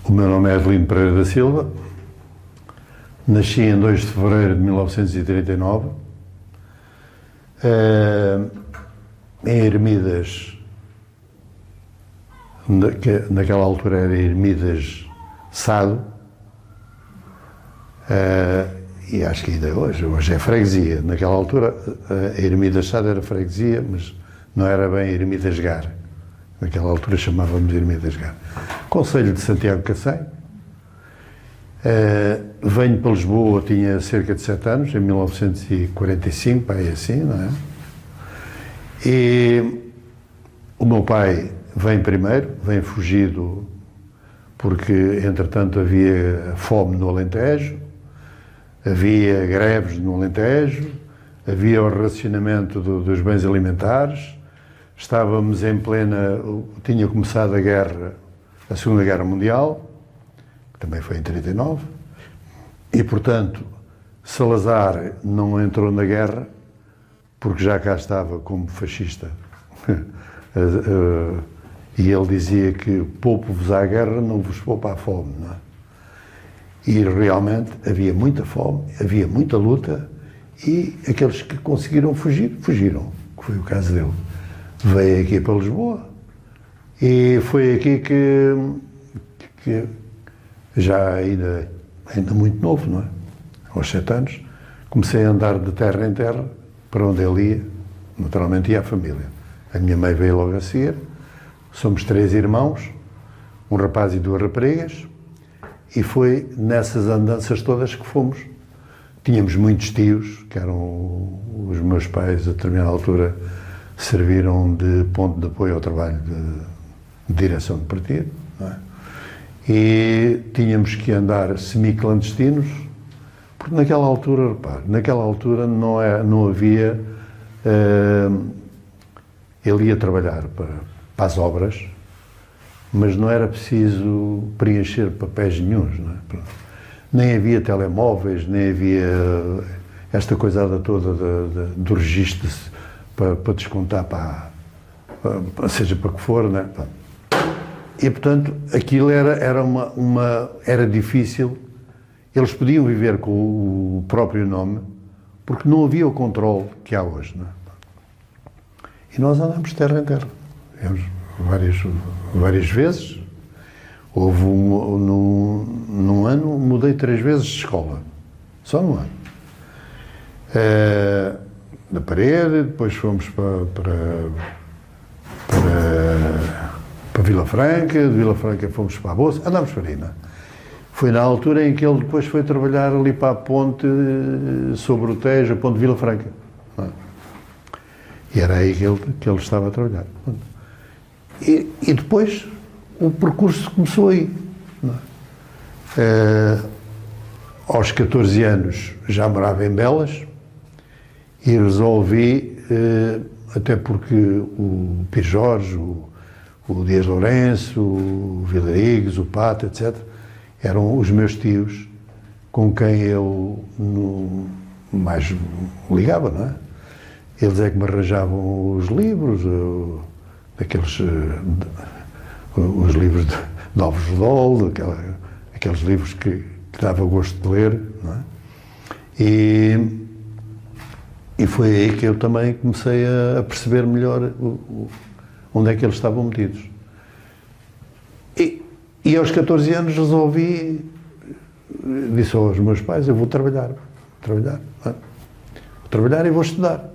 O meu nome é Adelino Pereira da Silva, nasci em 2 de fevereiro de 1939, em Ermidas, naquela altura era Ermidas Sado, e acho que ainda hoje é freguesia. Naquela altura a Ermidas Sado era freguesia, mas não era bem Ermidas Gar. Naquela altura chamávamos Ermidas Gar. Concelho de Santiago Cacém. Venho para Lisboa, tinha cerca de 7 anos, em 1945, aí assim, não é? E o meu pai vem primeiro, vem fugido, porque entretanto havia fome no Alentejo, havia greves no Alentejo, havia o racionamento dos bens alimentares, estávamos em plena, tinha começado a Segunda Guerra Mundial, que também foi em 39, e portanto Salazar não entrou na guerra porque já cá estava como fascista. E ele dizia que poupo-vos à guerra, não vos poupa à fome, não é? E realmente havia muita fome, havia muita luta, e aqueles que conseguiram fugir, fugiram, que foi o caso dele. Veio aqui para Lisboa, e foi aqui que já ainda muito novo, não é? Aos 7 anos, comecei a andar de terra em terra, para onde ele ia, naturalmente ia a família. A minha mãe veio logo a seguir, somos 3 irmãos, um rapaz e 2 raparigas, e foi nessas andanças todas que fomos. Tínhamos muitos tios, que eram os meus pais, a determinada altura, serviram de ponto de apoio ao trabalho de direção de partido, não é? E tínhamos que andar semi-clandestinos, porque naquela altura, repare, naquela altura não havia... ele ia trabalhar para as obras, mas não era preciso preencher papéis nenhuns, não é? Nem havia telemóveis, nem havia esta coisada toda do registro para descontar seja para que for, não é? E portanto aquilo era difícil. Eles podiam viver com o próprio nome porque não havia o controle que há hoje, não é? E nós andamos de terra em terra. Viemos várias vezes. Houve num ano, mudei 3 vezes de escola. Só num ano. Da Parede, depois fomos para Vila Franca, de Vila Franca fomos para a Bolsa, andámos para aí, não é? Foi na altura em que ele depois foi trabalhar ali para a ponte sobre o Tejo, a ponte de Vila Franca. Não é? E era aí que ele estava a trabalhar. E depois o percurso começou aí. Não é? Aos 14 anos já morava em Belas e resolvi, até porque o Pires Jorge, o Dias Lourenço, o Vilarigues, o Pato, etc., eram os meus tios com quem eu mais ligava, não é? Eles é que me arranjavam os livros, os livros de Alves Redol, aqueles livros que dava gosto de ler, não é? E foi aí que eu também comecei a perceber melhor onde é que eles estavam metidos. E aos 14 anos resolvi, disse aos meus pais, eu vou trabalhar, e vou estudar.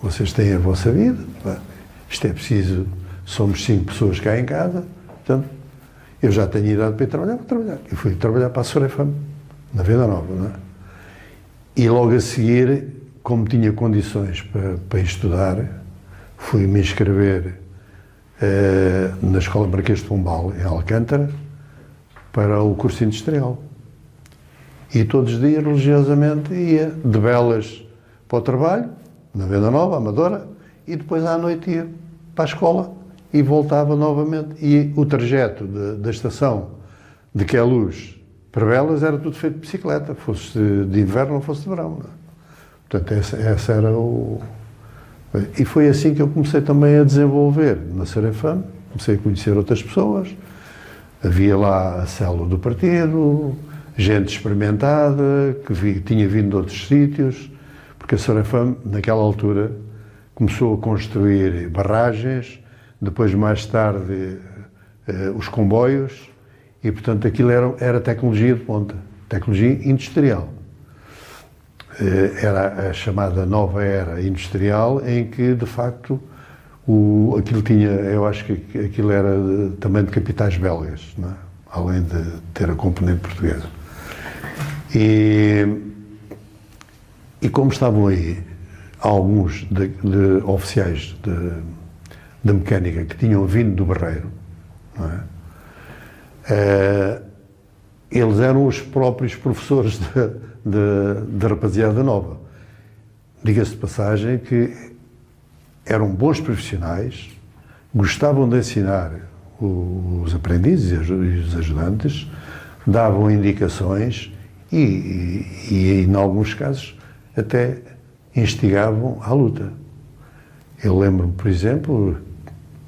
Vocês têm a vossa vida, isto é preciso, somos 5 pessoas cá em casa, portanto, eu já tenho idade para ir trabalhar, vou trabalhar. E fui trabalhar para a Sorefam, na Venda Nova, não é? E logo a seguir, como tinha condições para estudar, fui me inscrever na Escola Marquês de Pombal, em Alcântara, para o curso industrial. E todos os dias, religiosamente, ia de Belas para o trabalho, na Venda Nova, Amadora, e depois à noite ia para a escola e voltava novamente. E o trajeto da estação de Queluz para Belas era tudo feito de bicicleta, fosse de inverno ou fosse de verão. Não é? Portanto, essa era o... E foi assim que eu comecei também a desenvolver na Sorefam, comecei a conhecer outras pessoas, Havia lá a célula do partido, gente experimentada, tinha vindo de outros sítios, porque a Sorafam, naquela altura, começou a construir barragens, depois, mais tarde, os comboios, e, portanto, aquilo era tecnologia de ponta, tecnologia industrial. Era a chamada nova era industrial, em que, de facto, aquilo tinha, eu acho que aquilo era também de capitais belgas, não é? Além de ter a componente portuguesa. E como estavam aí alguns de oficiais de mecânica que tinham vindo do Barreiro, não é? Eles eram os próprios professores da rapaziada nova. Diga-se de passagem que eram bons profissionais, gostavam de ensinar os aprendizes e os ajudantes, davam indicações e em alguns casos, até instigavam à luta. Eu lembro-me, por exemplo,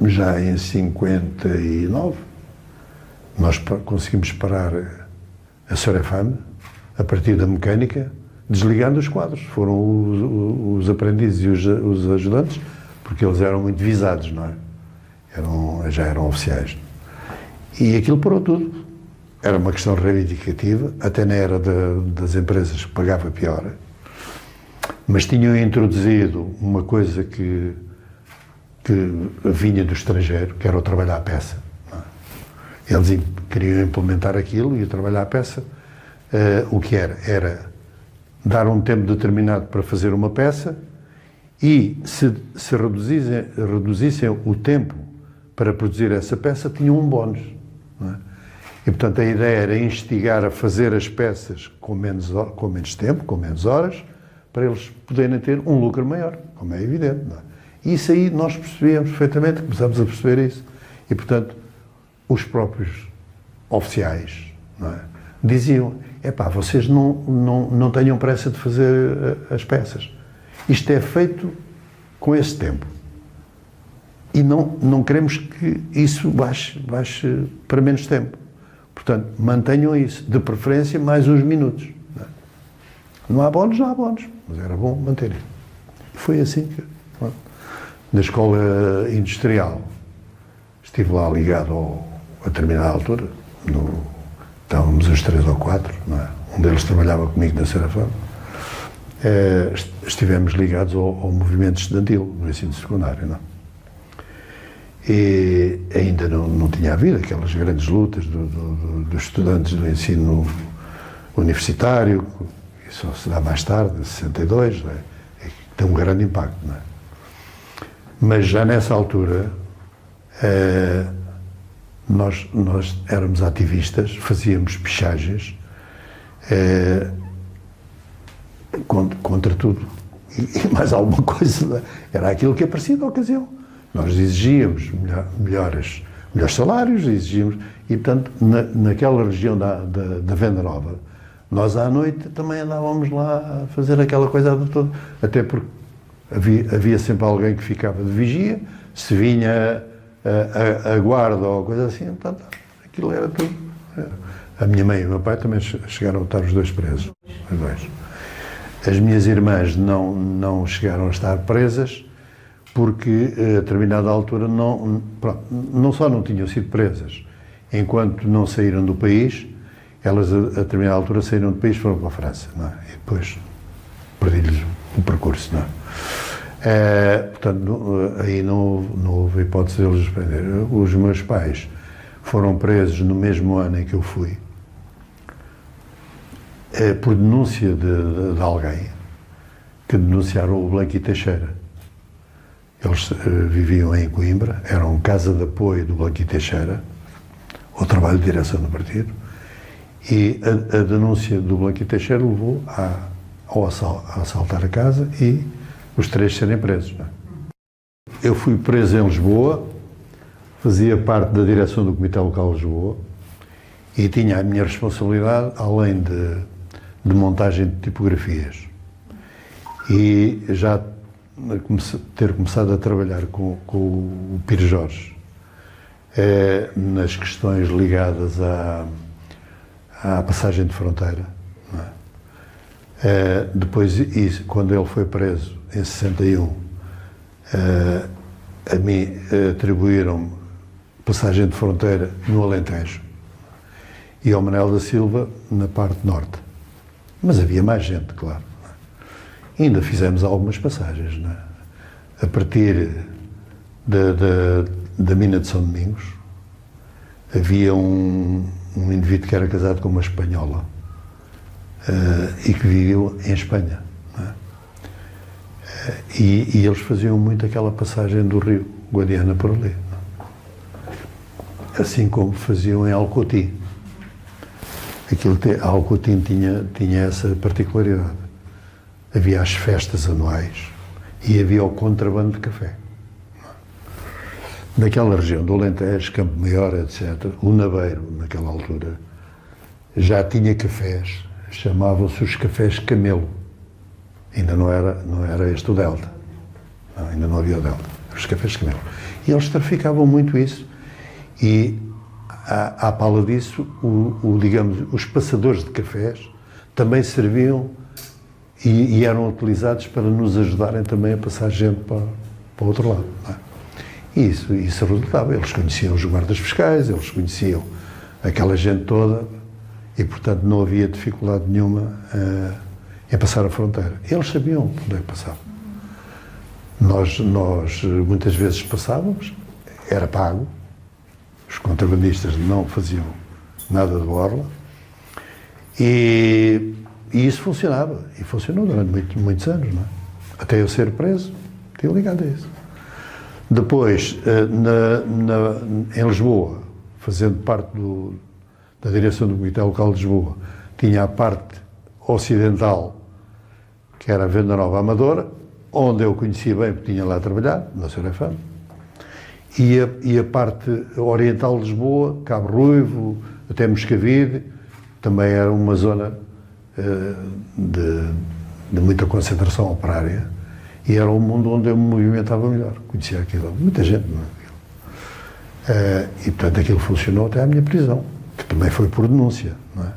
já em 59, nós conseguimos parar a Sorafam, a partir da mecânica, desligando os quadros. Foram os aprendizes e os ajudantes, porque eles eram muito visados, não é? Já eram oficiais. E aquilo parou tudo. Era uma questão reivindicativa, até na era das empresas que pagava pior, mas tinham introduzido uma coisa que vinha do estrangeiro, que era o trabalho à peça. Não é? Eles queriam implementar aquilo e o trabalho à peça, o que era dar um tempo determinado para fazer uma peça e se reduzissem o tempo para produzir essa peça, tinham um bónus. Não é? E, portanto, a ideia era instigar a fazer as peças com menos tempo, com menos horas, para eles poderem ter um lucro maior, como é evidente. Não é? E isso aí nós percebíamos perfeitamente, começámos a perceber isso. E, portanto, os próprios oficiais, não é, diziam: vocês não tenham pressa de fazer as peças. Isto é feito com esse tempo. E não queremos que isso baixe para menos tempo. Portanto, mantenham isso. De preferência, mais uns minutos. Não há bónus, mas era bom manter isso. Foi assim que, na escola industrial, estive lá ligado a determinada altura, estávamos os 3 ou 4, não é? Um deles trabalhava comigo na Sorafam. Estivemos ligados ao movimento estudantil, no ensino secundário, não é? E ainda não tinha havido aquelas grandes lutas dos estudantes do ensino universitário, que só se dá mais tarde, em 62, não é? Tem um grande impacto, não é? Mas já nessa altura, nós éramos ativistas, fazíamos pichagens contra tudo e mais alguma coisa. Era aquilo que aparecia na ocasião. Nós exigíamos melhores salários, e, portanto, naquela região da Venda Nova, nós à noite também andávamos lá a fazer aquela coisa toda, até porque havia sempre alguém que ficava de vigia, se vinha a guarda ou coisa assim, portanto, aquilo era tudo. A minha mãe e o meu pai também chegaram a estar os dois presos. Os dois. As minhas irmãs não chegaram a estar presas, porque a determinada altura não só não tinham sido presas, enquanto não saíram do país, elas a determinada altura saíram do país e foram para a França, não é? E depois perdi-lhes o percurso, não é? Portanto, aí não houve hipótese de eles prender. Os meus pais foram presos no mesmo ano em que eu fui, por denúncia de alguém que denunciaram o Blanco e Teixeira. Eles viviam em Coimbra, eram casa de apoio do Blanco e Teixeira, o trabalho de direção do partido, e a denúncia do Blanco e Teixeira levou a assaltar a casa e os 3 serem presos. Não é? Eu fui preso em Lisboa, fazia parte da direção do Comitê Local de Lisboa e tinha a minha responsabilidade, além de montagem de tipografias. E já ter começado a trabalhar com o Pires Jorge nas questões ligadas à passagem de fronteira. Não é? Depois, quando ele foi preso, em 61, a mim atribuíram passagem de fronteira no Alentejo e ao Manuel da Silva na parte norte. Mas havia mais gente, claro. E ainda fizemos algumas passagens. Não é? A partir da mina de São Domingos, havia um indivíduo que era casado com uma espanhola e que viveu em Espanha. Não é? E eles faziam muito aquela passagem do rio Guadiana por ali. Não é? Assim como faziam em Alcotim. Alcotim tinha essa particularidade. Havia as festas anuais e havia o contrabando de café. Naquela região do Alentejo, Campo Maior, etc., o Naveiro, naquela altura, já tinha cafés, chamavam-se os cafés Camelo. Ainda não era este o Delta. Não, ainda não havia o Delta. Os cafés Camelo. E eles traficavam muito isso. E, à pala disso, digamos, os passadores de cafés também serviam e eram utilizados para nos ajudarem também a passar gente para o outro lado. Não é? E isso resultava. Eles conheciam os guardas fiscais, eles conheciam aquela gente toda e, portanto, não havia dificuldade nenhuma em passar a fronteira. Eles sabiam onde é que passavam. Nós muitas vezes passávamos, era pago, os contrabandistas não faziam nada de borla e isso funcionava. E funcionou durante muitos anos, não é? Até eu ser preso, tinha ligado a isso. Depois, em Lisboa, fazendo parte da direção do Comitê Local de Lisboa, tinha a parte ocidental, que era a Venda Nova Amadora, onde eu conhecia bem, porque tinha lá trabalhado, na Serafam, e a parte oriental de Lisboa, Cabo Ruivo, até Moscavide, também era uma zona de muita concentração operária, e era um mundo onde eu me movimentava melhor, conhecia aquilo, muita gente, não é? E portanto aquilo funcionou até à minha prisão, que também foi por denúncia, não é?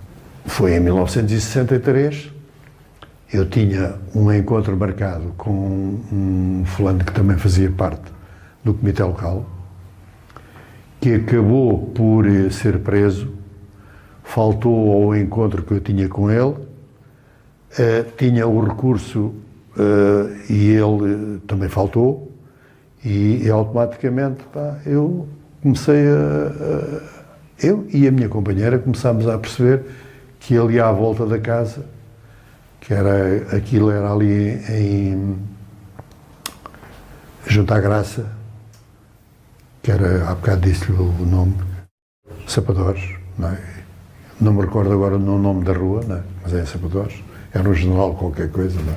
Foi em 1963, eu tinha um encontro marcado com um fulano que também fazia parte do comitê local, que acabou por ser preso, faltou ao encontro que eu tinha com ele, tinha o recurso e ele também faltou, e automaticamente eu comecei eu e a minha companheira começámos a perceber que ali à volta da casa, aquilo era ali junto à Graça, que era, há bocado disse-lhe o nome, Sapadores, não é? Não me recordo agora no nome da rua, não é? Mas é Sapadores, era um general qualquer coisa, não é?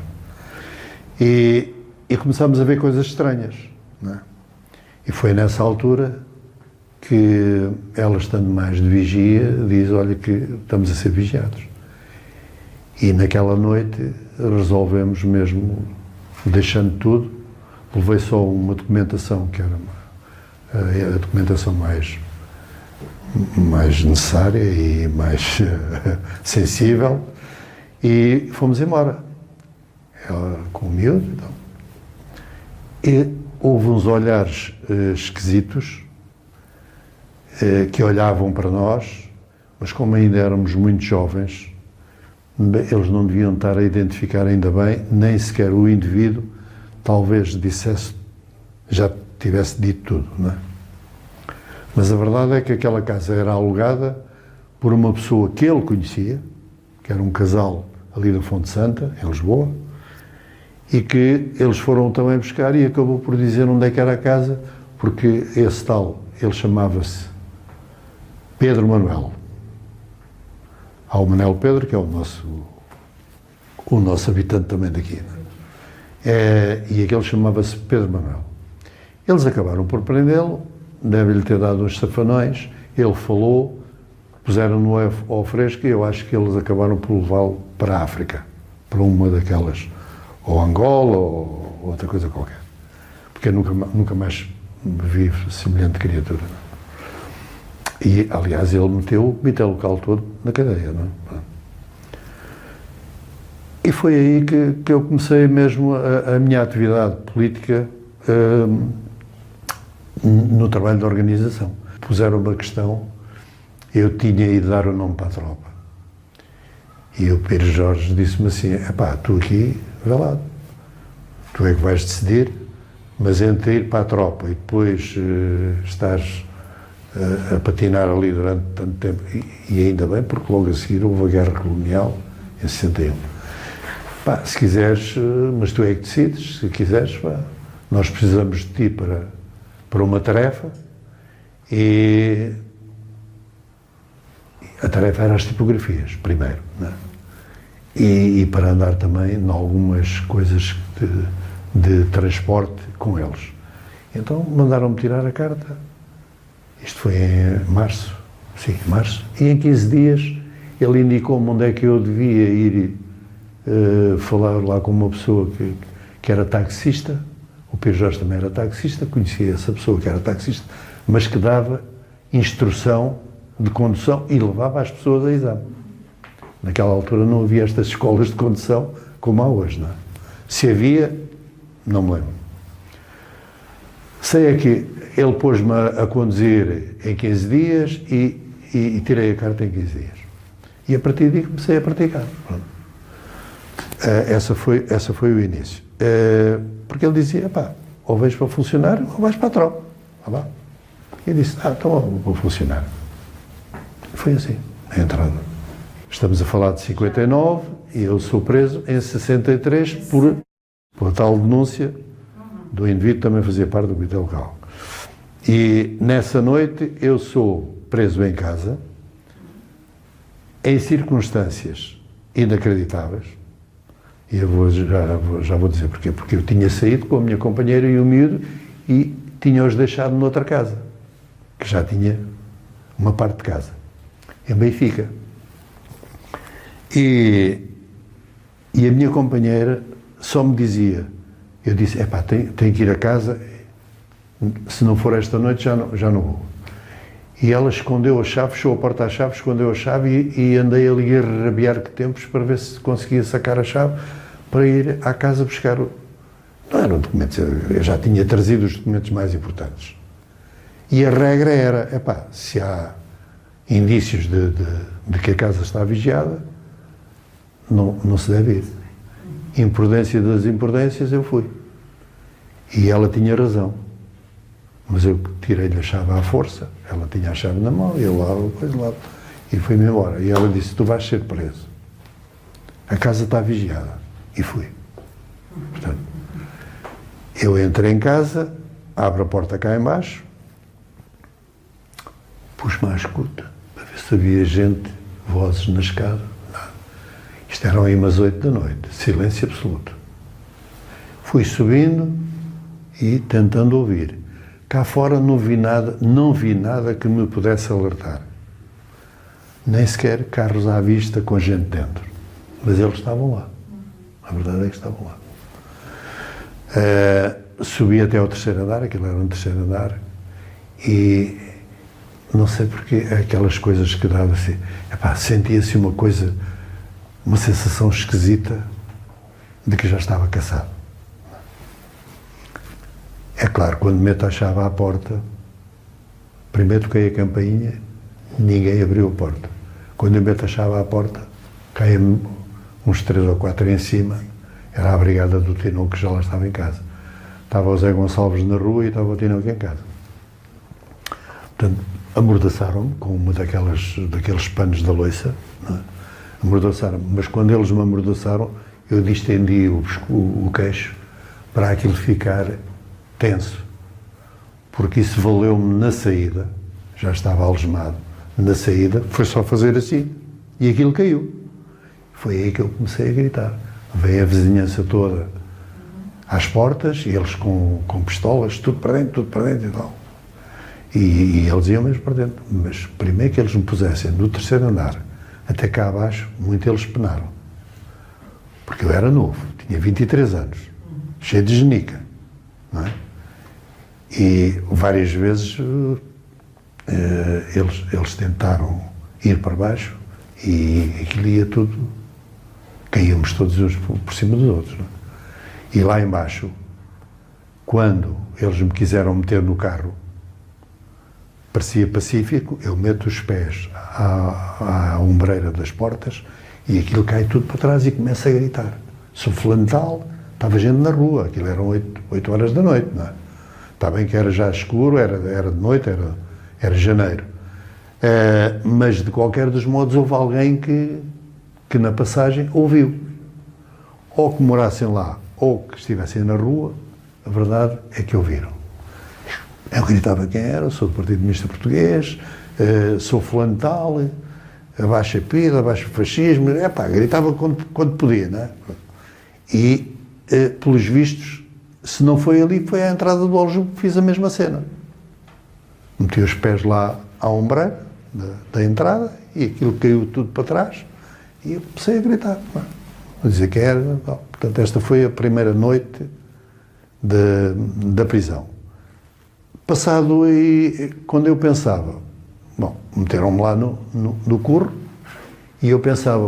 E começámos a ver coisas estranhas, não é? E foi nessa altura que ela, estando mais de vigia, diz, olha que estamos a ser vigiados. E naquela noite resolvemos mesmo, deixando tudo, levei só uma documentação, que era a documentação mais necessária e mais sensível, e fomos embora. Ela com o miúdo, então. E houve uns olhares esquisitos que olhavam para nós, mas como ainda éramos muito jovens, eles não deviam estar a identificar ainda bem, nem sequer o indivíduo talvez dissesse, já tivesse dito tudo, não é? Mas a verdade é que aquela casa era alugada por uma pessoa que ele conhecia, que era um casal ali da Fonte Santa, em Lisboa, e que eles foram também buscar e acabou por dizer onde é que era a casa, porque esse tal, ele chamava-se Pedro Manuel. Há o Manuel Pedro, que é o nosso habitante também daqui. E aquele chamava-se Pedro Manuel. Eles acabaram por prendê-lo, devem-lhe ter dado uns safanões, ele falou, puseram-no ao fresco e eu acho que eles acabaram por levá-lo para a África, para uma daquelas, ou Angola, ou outra coisa qualquer. Porque eu nunca mais vi semelhante criatura. E, aliás, ele meteu o comitê local todo na cadeia, não é? E foi aí que eu comecei mesmo a minha atividade política no trabalho da organização. Puseram uma questão, eu tinha ido dar o nome para a tropa. E o Pires Jorge disse-me assim, epá, tu aqui, vê lá, tu é que vais decidir, mas entre ir para a tropa e depois estás a patinar ali durante tanto tempo, e ainda bem, porque logo a seguir houve a Guerra Colonial, em 61. Pá, se quiseres, mas tu é que decides, se quiseres, pá, nós precisamos de ti para uma tarefa, e a tarefa era as tipografias, primeiro, né? E para andar também em algumas coisas de transporte com eles. Então mandaram-me tirar a carta, isto foi em março, sim, março, e em 15 dias ele indicou-me onde é que eu devia ir falar lá com uma pessoa que era taxista. O Pedro Jorge também era taxista, conhecia essa pessoa que era taxista, mas que dava instrução de condução e levava as pessoas a exame. Naquela altura não havia estas escolas de condução como há hoje, não é? Se havia, não me lembro. Sei é que ele pôs-me a conduzir em 15 dias e tirei a carta em 15 dias. E a partir daí comecei a praticar. Essa foi o início. Porque ele dizia, pá, ou vais para funcionário ou vais para a tropa. Ah, bom. E eu disse, então vou funcionar. Foi assim, a entrada. Estamos a falar de 59 e eu sou preso em 63 por a tal denúncia do indivíduo que também fazia parte do comitê local. E nessa noite eu sou preso em casa, em circunstâncias inacreditáveis. E eu já vou dizer porquê. Porque eu tinha saído com a minha companheira e o miúdo e tinha-os deixado noutra casa, que já tinha uma parte de casa, em Benfica. E a minha companheira só me dizia, eu disse, epá, tenho que ir a casa, se não for esta noite já não vou. E ela escondeu a chave, fechou a porta à chave, escondeu a chave e andei ali a rabiar que tempos para ver se conseguia sacar a chave para ir à casa buscar. Não eram documentos, eu já tinha trazido os documentos mais importantes. E a regra era, epá, se há indícios de que a casa está vigiada, não se deve ir. Imprudência das imprudências, eu fui. E ela tinha razão. Mas eu tirei-lhe a chave à força, ela tinha a chave na mão, eu lá, depois lá, e fui-me embora. E ela disse, tu vais ser preso. A casa está vigiada. E fui. Portanto, eu entrei em casa, abro a porta cá embaixo, pus-me à escuta, para ver se havia gente, vozes na escada. Nada. Isto eram aí umas 8 da noite, silêncio absoluto. Fui subindo e tentando ouvir. Cá fora não vi nada que me pudesse alertar. Nem sequer carros à vista com gente dentro. Mas eles estavam lá. A verdade é que estavam lá. Subi até ao terceiro andar, aquilo era um terceiro andar, e não sei porque, aquelas coisas que dava assim, sentia-se uma coisa, uma sensação esquisita de que já estava cansado. É claro, quando meto a chave à porta, primeiro toquei a campainha, ninguém abriu a porta. Quando eu meto a chave à porta, caem uns 3 ou 4 em cima, era a brigada do Tinoco que já lá estava em casa. Estava o Zé Gonçalves na rua e estava o Tinoco em casa. Portanto, amordaçaram-me com uma daqueles panos da loiça, não é? Amordaçaram-me, mas quando eles me amordaçaram, eu distendi o queixo para aquilo ficar tenso, porque isso valeu-me na saída, já estava algemado, na saída, foi só fazer assim, e aquilo caiu. Foi aí que eu comecei a gritar. Veio a vizinhança toda às portas, e eles com pistolas, tudo para dentro e tal. E eles iam mesmo para dentro, mas primeiro que eles me pusessem do terceiro andar até cá abaixo, muito eles penaram. Porque eu era novo, tinha 23 anos, cheio de genica, não é? E várias vezes eles tentaram ir para baixo e aquilo ia tudo, caíamos todos uns por cima dos outros. Não é? E lá embaixo, quando eles me quiseram meter no carro, parecia pacífico, eu meto os pés à ombreira das portas e aquilo cai tudo para trás e começa a gritar. Sou flantal, estava gente na rua, aquilo eram 8 horas da noite, não é? Está bem que era já escuro, era de noite, era janeiro. Mas, de qualquer dos modos, houve alguém que na passagem ouviu. Ou que morassem lá, ou que estivessem na rua, a verdade é que ouviram. Eu gritava quem era, sou do Partido Comunista Português, sou fulano tal, abaixo a PIDE, abaixo o fascismo, gritava quando podia, não é? E, pelos vistos, se não foi ali, foi à entrada do Aljube que fiz a mesma cena. Meti os pés lá à ombreira da entrada e aquilo caiu tudo para trás e eu comecei a gritar. A dizer que era. Portanto, esta foi a primeira noite da prisão. Passado aí, quando eu pensava, meteram-me lá no curro e eu pensava,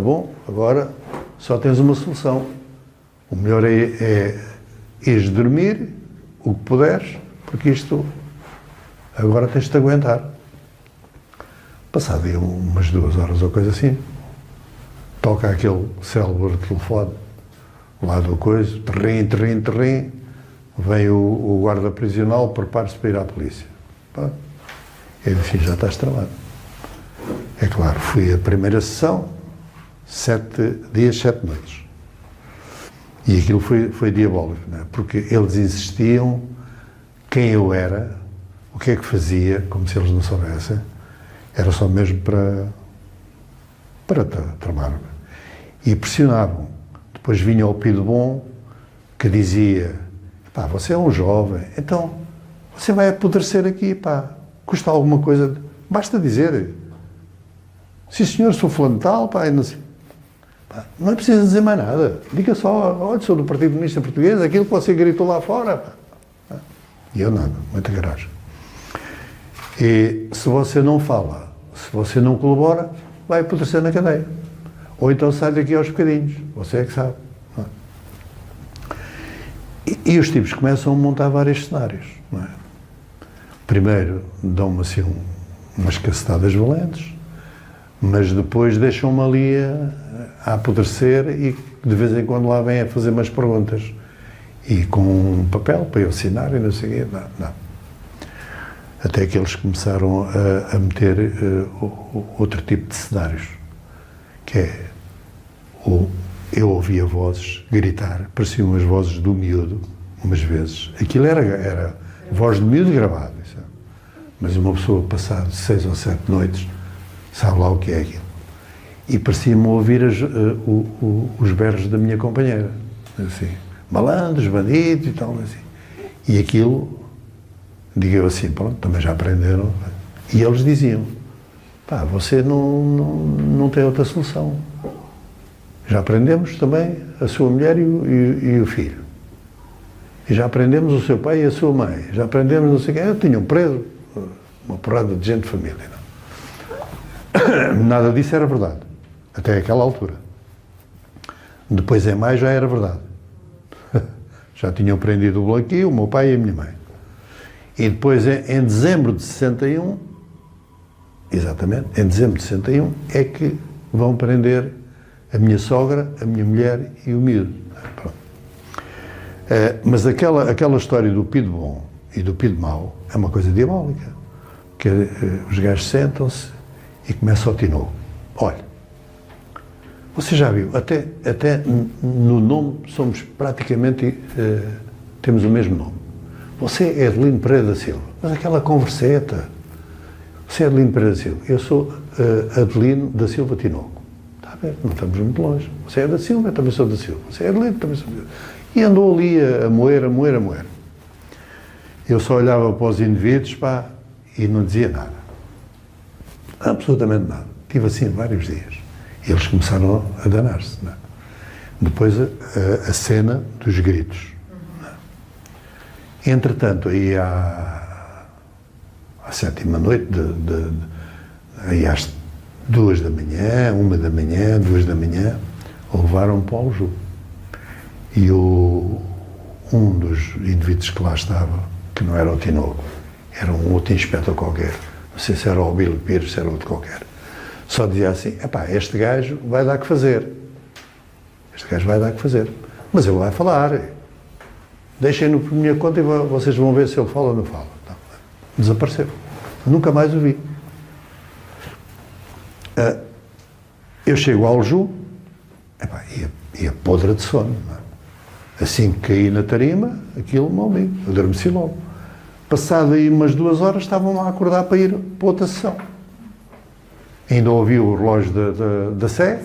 agora só tens uma solução. O melhor é ires dormir o que puderes, porque isto agora tens de aguentar. Passado aí umas 2 horas ou coisa assim, toca aquele célebre telefone lá do coisa, terrim, vem o guarda prisional, prepara-se para ir à polícia. Eu disse, já estás tramado. É claro, fui a primeira sessão, 7 dias, 7 noites. E aquilo foi diabólico, não é? Porque eles insistiam quem eu era, o que é que fazia, como se eles não soubessem, era só mesmo para tramar. E pressionavam. Depois vinha o Pido Bom, que dizia, você é um jovem, então você vai apodrecer aqui, custa alguma coisa, basta dizer, sim senhor, sou fulano tal, não sei. Não é preciso dizer mais nada. Diga só, olha, sou do Partido Comunista Português, aquilo que você gritou lá fora. E eu nada, muita garagem. E se você não fala, se você não colabora, vai apodrecer na cadeia. Ou então sai daqui aos bocadinhos. Você é que sabe. Não é? E os tipos começam a montar vários cenários. Não é? Primeiro dão-me assim umas cacetadas valentes, mas depois deixam-me ali a apodrecer e de vez em quando lá vêm a fazer umas perguntas. E com um papel para eu assinar e não sei o quê. Não. Até que eles começaram a meter outro tipo de cenários, que é, eu ouvia vozes gritar, pareciam umas vozes do miúdo, umas vezes. Aquilo era voz de miúdo gravado, sabe? Mas uma pessoa passado 6 ou 7 noites sabe lá o que é aquilo. E parecia-me ouvir os berros da minha companheira, assim, malandros, bandidos e tal, assim. E aquilo, digo eu assim, pronto, também já aprenderam. E eles diziam, você não tem outra solução. Já aprendemos também a sua mulher e o filho. E já aprendemos o seu pai e a sua mãe. Já aprendemos não sei quem. Eu tinha um preso, uma porrada de gente de família. Não. Nada disso era verdade. Até aquela altura. Depois em maio já era verdade. Já tinham prendido o Blanqui, o meu pai e a minha mãe. E depois em dezembro de 61, exatamente, em dezembro de 61, é que vão prender a minha sogra, a minha mulher e o miúdo. Mas aquela história do Pido Bom e do Pido Mau é uma coisa diabólica. Que os gajos sentam-se e começam ao tinoco. Olha, você já viu, até no nome somos praticamente, temos o mesmo nome. Você é Adelino Pereira da Silva, mas aquela converseta, você é Adelino Pereira da Silva, eu sou Adelino da Silva Tinoco. Está a ver? Não estamos muito longe. Você é da Silva, eu também sou da Silva. Você é Adelino, também sou da Silva. E andou ali a moer. Eu só olhava para os indivíduos, e não dizia nada. Absolutamente nada. Tive assim vários dias. E eles começaram a danar-se. Não é? Depois a cena dos gritos. Não é? Entretanto, aí à 7ª noite Aí às 2 da manhã, 1 da manhã, 2 da manhã, levaram-me para o Aljube. E um dos indivíduos que lá estava, que não era o Tinoco, era um outro inspetor qualquer, não sei se era o Billy Pires, se era outro qualquer, só dizia assim, epá, este gajo vai dar que fazer. Este gajo vai dar que fazer. Mas ele vai falar. Deixem-no por minha conta e vocês vão ver se ele fala ou não fala. Então, desapareceu. Nunca mais o vi. Eu chego ao Aljube, ia podre de sono. Não é? Assim que caí na tarima, aquilo, meu amigo, eu adormeci logo. Passado aí umas 2 horas, estavam a acordar para ir para outra sessão. Ainda ouvi o relógio da Sé,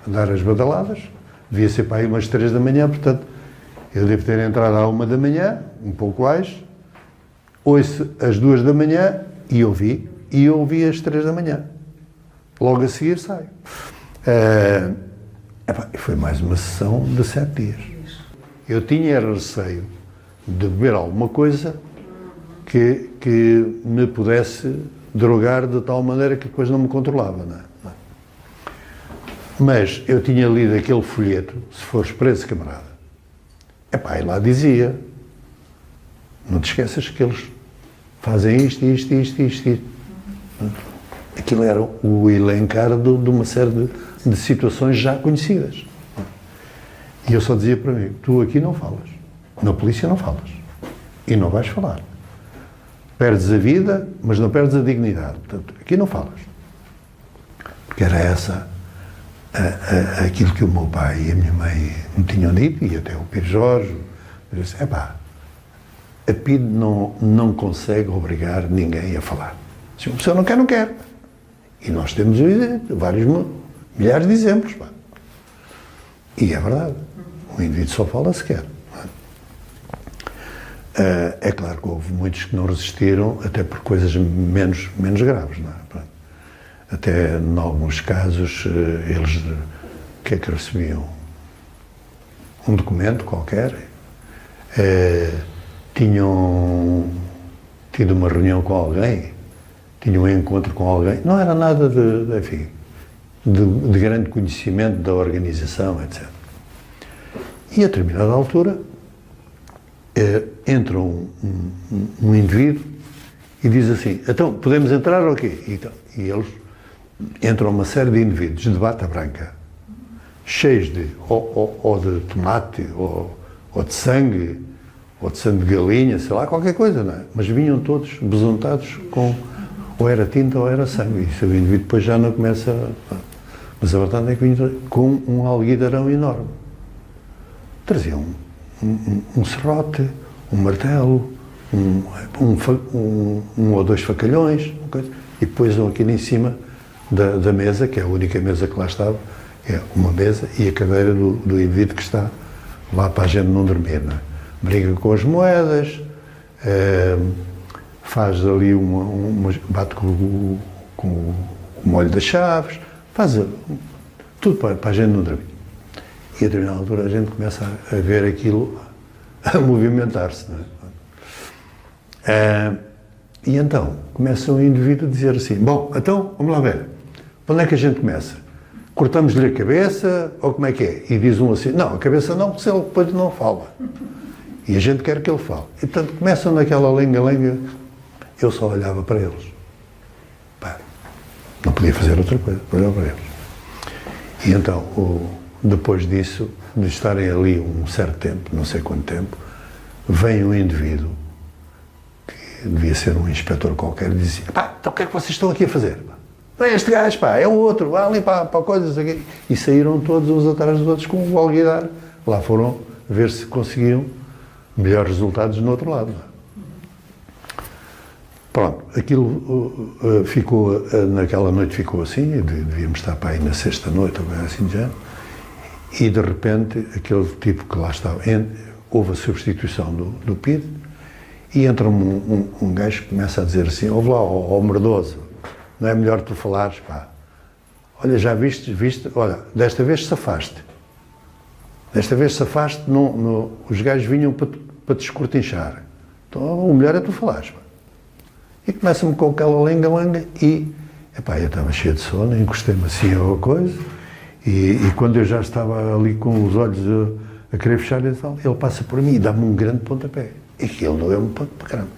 a dar as badaladas, devia ser para aí umas 3 da manhã, portanto, eu devo ter entrado à 1 da manhã, um pouco mais, ouço às 2 da manhã e ouvi às 3 da manhã. Logo a seguir saio. Foi mais uma sessão de 7 dias. Eu tinha receio de beber alguma coisa que me pudesse drogar de tal maneira que depois não me controlava. Não é? Mas eu tinha lido aquele folheto, se fores preso, camarada. E lá dizia, não te esqueças que eles fazem isto. Aquilo era o elencar de uma série de situações já conhecidas. E eu só dizia para mim, tu aqui não falas, na polícia não falas, e não vais falar. Perdes a vida, mas não perdes a dignidade. Portanto, aqui não falas. Porque era aquilo que o meu pai e a minha mãe me tinham dito, e até o Pires Jorge, disse, a PIDE não consegue obrigar ninguém a falar. Se uma pessoa não quer, não quer. E nós temos vários milhares de exemplos. E é verdade. O indivíduo só fala se quer. É claro que houve muitos que não resistiram, até por coisas menos graves. Não é? Até, em alguns casos, eles, o que é que recebiam? Um documento qualquer. Tinham tido uma reunião com alguém, tinham um encontro com alguém. Não era nada de grande conhecimento da organização, etc. E a determinada altura, entra um indivíduo e diz assim, então, podemos entrar ou quê? E eles entram uma série de indivíduos de bata branca, cheios ou de tomate, ou de sangue de galinha, sei lá, qualquer coisa, não é? Mas vinham todos besuntados com, ou era tinta ou era sangue. E o indivíduo depois já não começa... Mas a verdade é que vinham com um alguidarão enorme. Traziam um serrote, um martelo, um ou 2 facalhões, e depois aqui em cima da mesa, que é a única mesa que lá estava, é uma mesa e a cadeira do indivíduo que está lá para a gente não dormir. Não é? Briga com as moedas, faz ali bate com o molho das chaves, faz tudo para a gente não dormir. E a determinada altura a gente começa a ver aquilo a movimentar-se. Não é? E então começa um indivíduo a dizer assim, bom, então vamos lá ver, onde é que a gente começa? Cortamos-lhe a cabeça ou como é que é? E diz um assim, não, a cabeça não, porque ele depois não fala. E a gente quer que ele fale. E portanto começam naquela lenga-lenga, eu só olhava para eles. Não podia fazer outra coisa, olhava para eles. E então, depois disso, de estarem ali um certo tempo, não sei quanto tempo, vem um indivíduo, que devia ser um inspetor qualquer, e dizia, então o que é que vocês estão aqui a fazer? Não é este gajo, é o outro, vá ali para coisas aqui. E saíram todos uns atrás dos outros com o alguidar. Lá foram ver se conseguiam melhores resultados no outro lado. Pronto, aquilo ficou, naquela noite ficou assim, devíamos estar para aí na sexta noite, ou assim já. E de repente, aquele tipo que lá estava, houve a substituição do PIDE, e entra um gajo que começa a dizer assim, ouve lá, ó Merdoso, não é melhor tu falares, olha, já viste, olha, desta vez safaste, os gajos vinham para te escortinchar, então o melhor é tu falares, E começa-me com aquela lenga-lenga e Epá, eu estava cheio de sono, encostei-me assim a coisa, e quando eu já estava ali com os olhos a querer fechar, ele passa por mim e dá-me um grande pontapé. E aquilo doeu-me para caramba.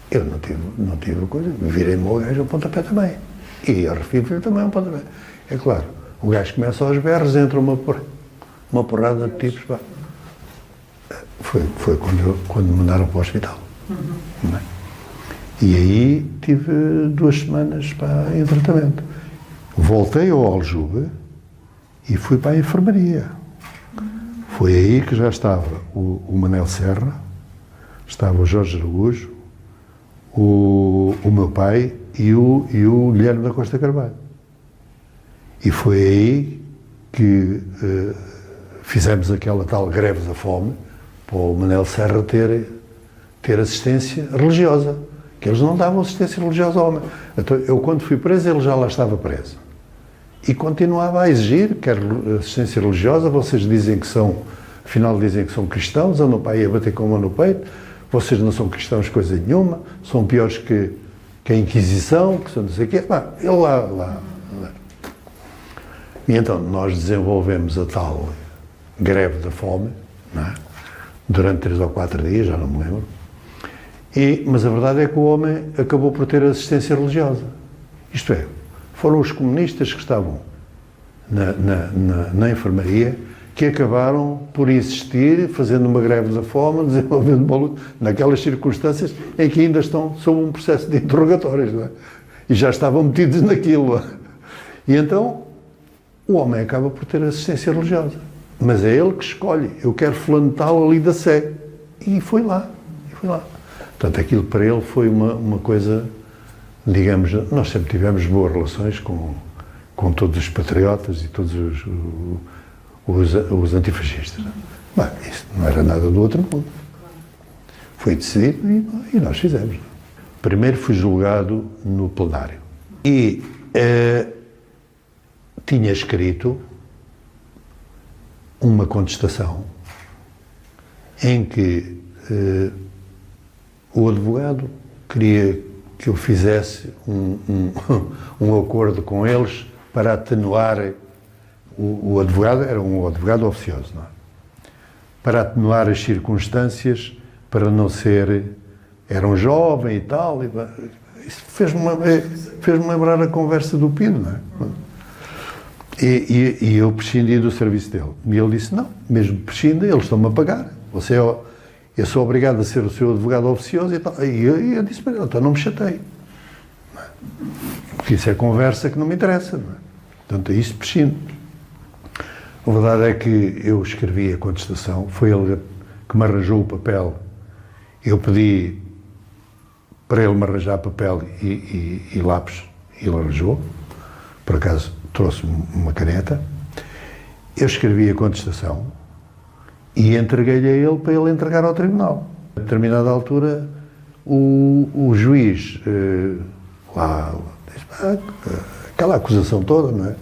Eu não tive coisa, virei-me ao gajo ao pontapé também. E arrefio-lhe também um pontapé. É claro, o gajo começa aos berros, entra uma porrada de tipos. Pá. Foi quando me mandaram para o hospital. Não é? E aí tive 2 semanas em tratamento. Voltei ao Aljube e fui para a enfermaria. Foi aí que já estava o Manel Serra, estava o Jorge Araújo, o meu pai e o Guilherme da Costa Carvalho. E foi aí que fizemos aquela tal greve da fome para o Manel Serra ter assistência religiosa, que eles não davam assistência religiosa ao homem. Então, eu quando fui preso, ele já lá estava preso. E continuava a exigir, quer assistência religiosa, vocês dizem que são, afinal dizem que são cristãos, andam para aí a bater com a mão no peito, vocês não são cristãos coisa nenhuma, são piores que a Inquisição, que são não sei o quê. Ele lá. E então nós desenvolvemos a tal greve da fome, não é? Durante 3 ou 4 dias, já não me lembro. Mas a verdade é que o homem acabou por ter assistência religiosa. Isto é, foram os comunistas que estavam na enfermaria que acabaram por insistir, fazendo uma greve da fome, desenvolvendo uma luta, naquelas circunstâncias em que ainda estão sob um processo de interrogatórios, não é? E já estavam metidos naquilo. E então, o homem acaba por ter assistência religiosa. Mas é ele que escolhe. Eu quero fulano tal ali da Sé. E foi lá. Portanto, aquilo para ele foi uma coisa, digamos, nós sempre tivemos boas relações com todos os patriotas e todos os antifascistas. Bem, isso não era nada do outro mundo. Foi decidido e nós fizemos. Primeiro fui julgado no plenário. E tinha escrito uma contestação em que o advogado queria que eu fizesse um acordo com eles para atenuar. O advogado era um advogado oficioso, não é? Para atenuar as circunstâncias, para não ser. Era um jovem e tal. Isso fez-me lembrar a conversa do Pino, não é? E eu prescindi do serviço dele. E ele disse: não, mesmo prescinda, eles estão-me a pagar. Eu sou obrigado a ser o seu advogado oficioso e tal. E eu disse para ele: então não me chatei. Porque isso é conversa que não me interessa, não é? Portanto, isso prescindo. A verdade é que eu escrevi a contestação, foi ele que me arranjou o papel. Eu pedi para ele me arranjar papel e lápis, e ele arranjou. Por acaso trouxe-me uma caneta. Eu escrevi a contestação e entreguei-lhe a ele para ele entregar ao tribunal. A determinada altura, o juiz, lá, disse: aquela acusação toda, não é?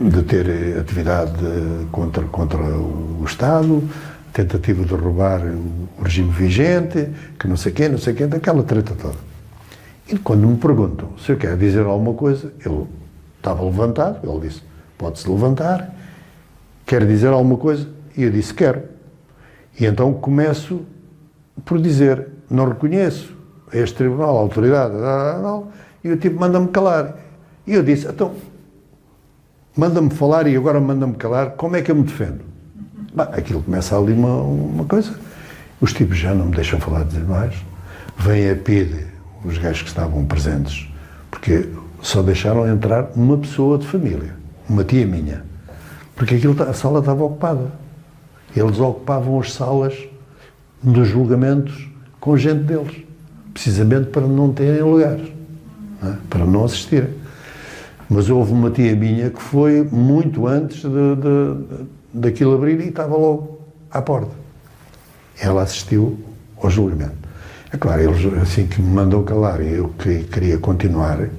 De ter atividade contra o Estado, tentativa de roubar o regime vigente, que não sei quê, daquela treta toda. E quando me perguntam se eu quero dizer alguma coisa, ele estava levantado, ele disse: pode-se levantar, quer dizer alguma coisa? E eu disse: quero. E então começo por dizer: não reconheço a este tribunal, a autoridade, e o tipo manda-me calar. E eu disse: então, manda-me falar e agora manda-me calar, como é que eu me defendo? Bem, aquilo começa ali uma coisa, os tipos já não me deixam falar de mais, vêm a pedir os gajos que estavam presentes, porque só deixaram entrar uma pessoa de família, uma tia minha, porque a sala estava ocupada. Eles ocupavam as salas dos julgamentos com gente deles, precisamente para não terem lugares, não é? Para não assistirem. Mas houve uma tia minha que foi muito antes daquilo abrir e estava logo à porta. Ela assistiu ao julgamento. É claro, eles assim que me mandam calar e eu queria continuar, eu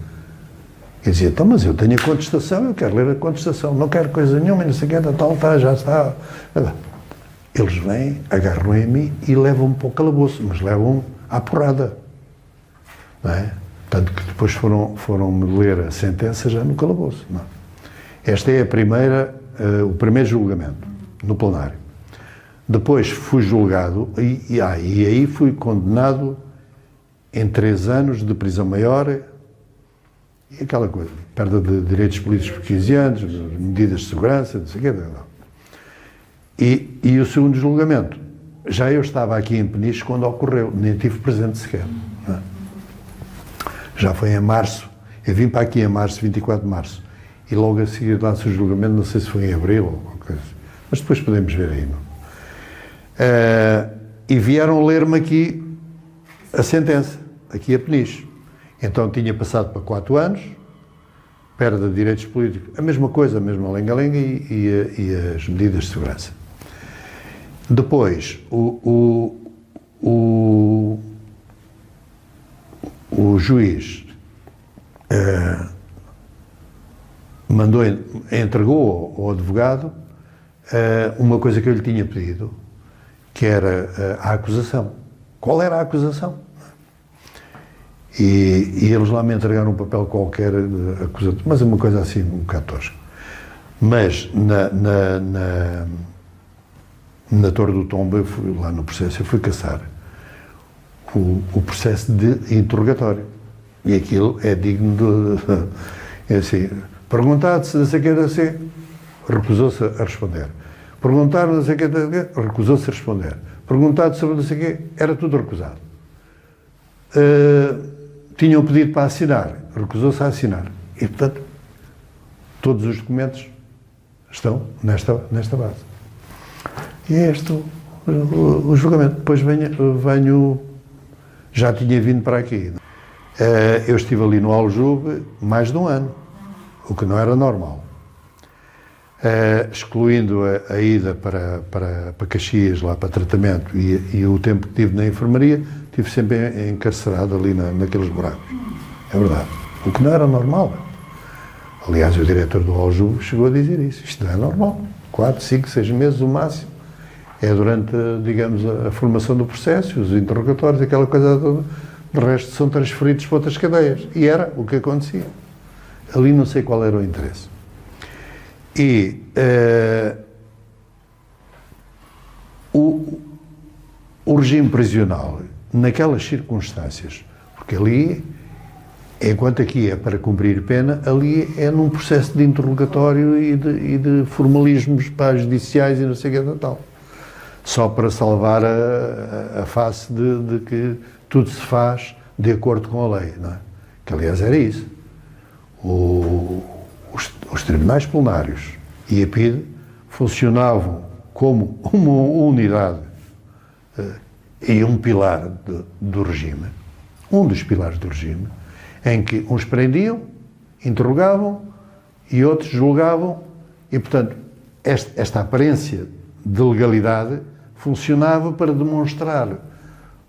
dizia: então, mas eu tenho a contestação, eu quero ler a contestação, não quero coisa nenhuma, não sei o que, tal, já está. Eles vêm, agarram em mim e levam-me para o calabouço, mas levam-me à porrada. Não é? Tanto que depois foram-me ler a sentença já no calabouço. Não. Este é o primeiro julgamento, no plenário. Depois fui julgado e aí fui condenado em 3 anos de prisão maior e aquela coisa, perda de direitos políticos por 15 anos, medidas de segurança, não sei o quê. E o segundo julgamento, já eu estava aqui em Peniche quando ocorreu, nem tive presente sequer. Não é? Já foi em março, eu vim para aqui em março, 24 de março, e logo a seguir lá-se o julgamento, não sei se foi em abril ou qualquer coisa, mas depois podemos ver aí. Não? E vieram ler-me aqui a sentença, aqui a Peniche. Então tinha passado para 4 anos, perda de direitos políticos, a mesma coisa, a mesma lenga-lenga e as medidas de segurança. Depois, o juiz entregou ao advogado uma coisa que eu lhe tinha pedido, que era a acusação. Qual era a acusação? E eles lá me entregaram um papel qualquer acusatório, mas é uma coisa assim um bocado tosca. Mas na Torre do Tombo, eu fui lá no processo, eu fui caçar o processo de interrogatório. E aquilo é digno de... É assim, perguntado se não sei o que era assim, recusou-se a responder. Perguntaram não sei o que, recusou-se a responder. Perguntado sobre não sei o quê, era tudo recusado. Tinham pedido para assinar, recusou-se a assinar. E, portanto, todos os documentos estão nesta base. E é este o julgamento. Depois venho, já tinha vindo para aqui. Eu estive ali no Aljube mais de 1 ano, o que não era normal. Excluindo a ida para Caxias, lá para tratamento, e o tempo que tive na enfermaria, estive sempre encarcerado ali naqueles buracos. É verdade. O que não era normal. Aliás, o diretor do Aljube chegou a dizer isso. Isto não é normal. 4, 5, 6 meses o máximo. É durante, digamos, a formação do processo, os interrogatórios, aquela coisa toda. De resto, são transferidos para outras cadeias. E era o que acontecia. Ali não sei qual era o interesse. E o regime prisional, naquelas circunstâncias, porque ali, enquanto aqui é para cumprir pena, ali é num processo de interrogatório e de formalismos para judiciais e não sei o que tal. Só para salvar a face de que tudo se faz de acordo com a lei, não é? Que aliás era isso. Os tribunais plenários e a PIDE funcionavam como uma unidade e um pilar do regime, um dos pilares do regime, em que uns prendiam, interrogavam e outros julgavam e, portanto, esta aparência de legalidade funcionava para demonstrar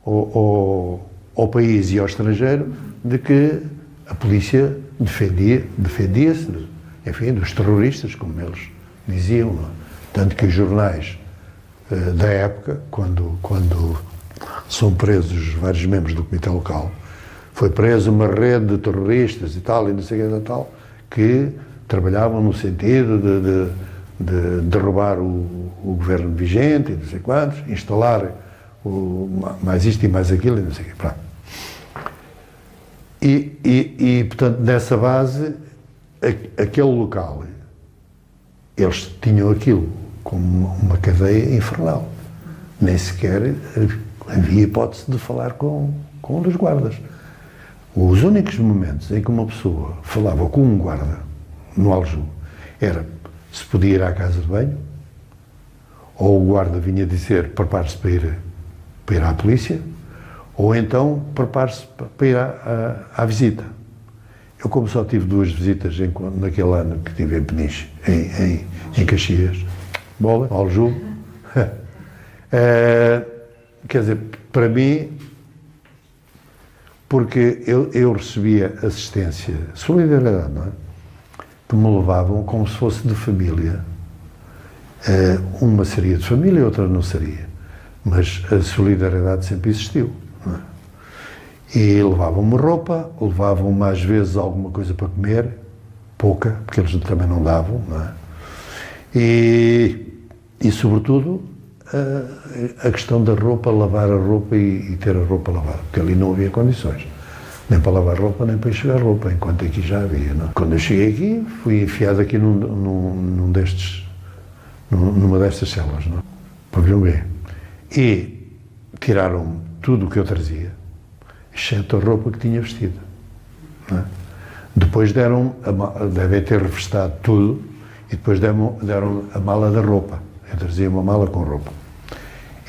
ao país e ao estrangeiro de que a polícia defendia-se, enfim, dos terroristas, como eles diziam, não é? Tanto que os jornais da época, quando são presos vários membros do comitê local, foi preso uma rede de terroristas e tal, e não sei o que tal, que trabalhavam no sentido de derrubar o governo vigente, e não sei quantos, instalar mais isto e mais aquilo, e não sei o que. Pronto. E, portanto, nessa base, aquele local, eles tinham aquilo como uma cadeia infernal. Nem sequer havia hipótese de falar com um dos guardas. Os únicos momentos em que uma pessoa falava com um guarda no Aljube era se podia ir à casa de banho, ou o guarda vinha dizer prepare-se para ir à polícia, ou então prepare-se para ir à visita. Eu, como só tive 2 visitas naquele ano que estive em Peniche, em Caxias, bola, Aljube, quer dizer, para mim, porque eu recebia assistência, solidariedade, não é? Que me levavam como se fosse de família. Uma seria de família, outra não seria. Mas a solidariedade sempre existiu. Não é? E levavam-me roupa, levavam-me às vezes alguma coisa para comer, pouca, porque eles também não davam, não é? E sobretudo, a questão da roupa, lavar a roupa e ter a roupa lavada, porque ali não havia condições, nem para lavar roupa, nem para enxugar roupa, enquanto aqui já havia, não é? Quando eu cheguei aqui, fui enfiado aqui numa destas celas, não é? Pavilhão B. E tiraram-me tudo o que eu trazia, exceto a roupa que tinha vestido, não é? Depois devem ter revestado tudo e depois deram a mala da roupa. Eu trazia uma mala com roupa.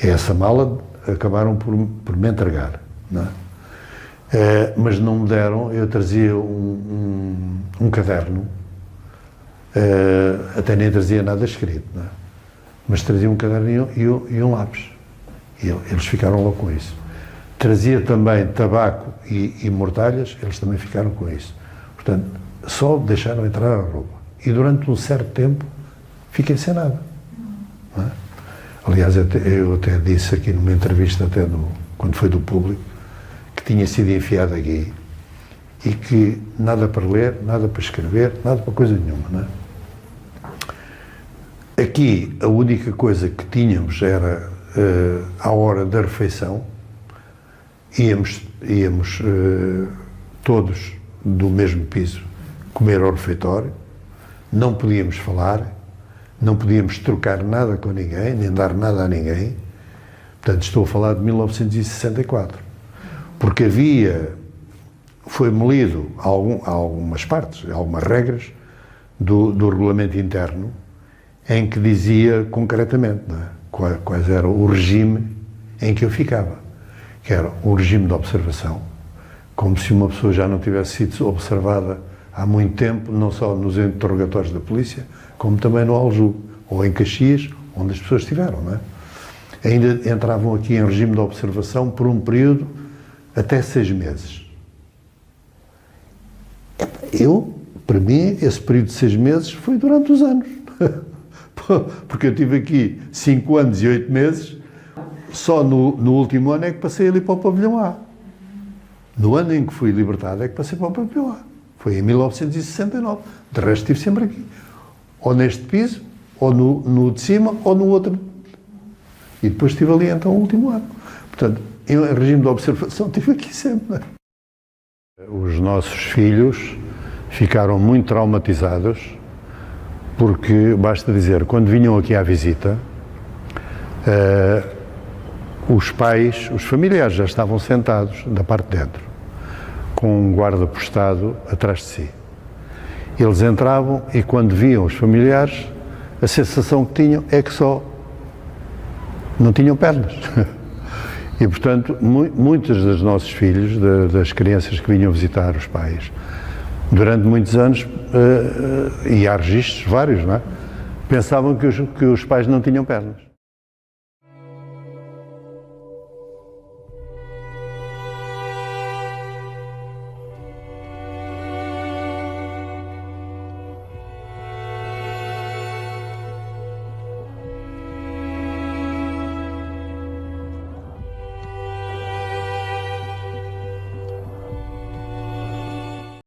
E essa mala acabaram por me entregar, não é? Mas não me deram, eu trazia um caderno, até nem trazia nada escrito, não é? Mas trazia um caderno e um lápis. E eles ficaram logo com isso. Trazia também tabaco e mortalhas, eles também ficaram com isso. Portanto, só deixaram entrar a roupa. E durante um certo tempo, fiquei sem nada. Não é? Aliás, eu até disse aqui numa entrevista, quando foi do Público, que tinha sido enfiado aqui e que nada para ler, nada para escrever, nada para coisa nenhuma. Não é? Aqui, a única coisa que tínhamos era, à hora da refeição, íamos todos do mesmo piso comer ao refeitório, não podíamos falar, não podíamos trocar nada com ninguém, nem dar nada a ninguém. Portanto, estou a falar de 1964. Porque foi-me lido algumas partes, algumas regras do regulamento interno, em que dizia concretamente, não é? Quais era o regime em que eu ficava. Que era um regime de observação, como se uma pessoa já não tivesse sido observada há muito tempo, não só nos interrogatórios da polícia, como também no Aljube, ou em Caxias, onde as pessoas estiveram, não é? Ainda entravam aqui em regime de observação por um período até 6 meses. Para mim, esse período de 6 meses foi durante os anos. Porque eu tive aqui 5 anos e 8 meses, só no último ano é que passei ali para o pavilhão A. No ano em que fui libertado é que passei para o pavilhão A. Foi em 1969. De resto estive sempre aqui. Ou neste piso, ou no de cima, ou no outro. E depois estive ali então o último ano. Portanto, em regime de observação estive aqui sempre. Os nossos filhos ficaram muito traumatizados porque, basta dizer, quando vinham aqui à visita, os pais, os familiares já estavam sentados da parte de dentro, com um guarda postado atrás de si. Eles entravam e quando viam os familiares, a sensação que tinham é que só não tinham pernas. E, portanto, muitos dos nossos filhos, das crianças que vinham visitar os pais, durante muitos anos, e há registros vários, não é? Pensavam que os pais não tinham pernas.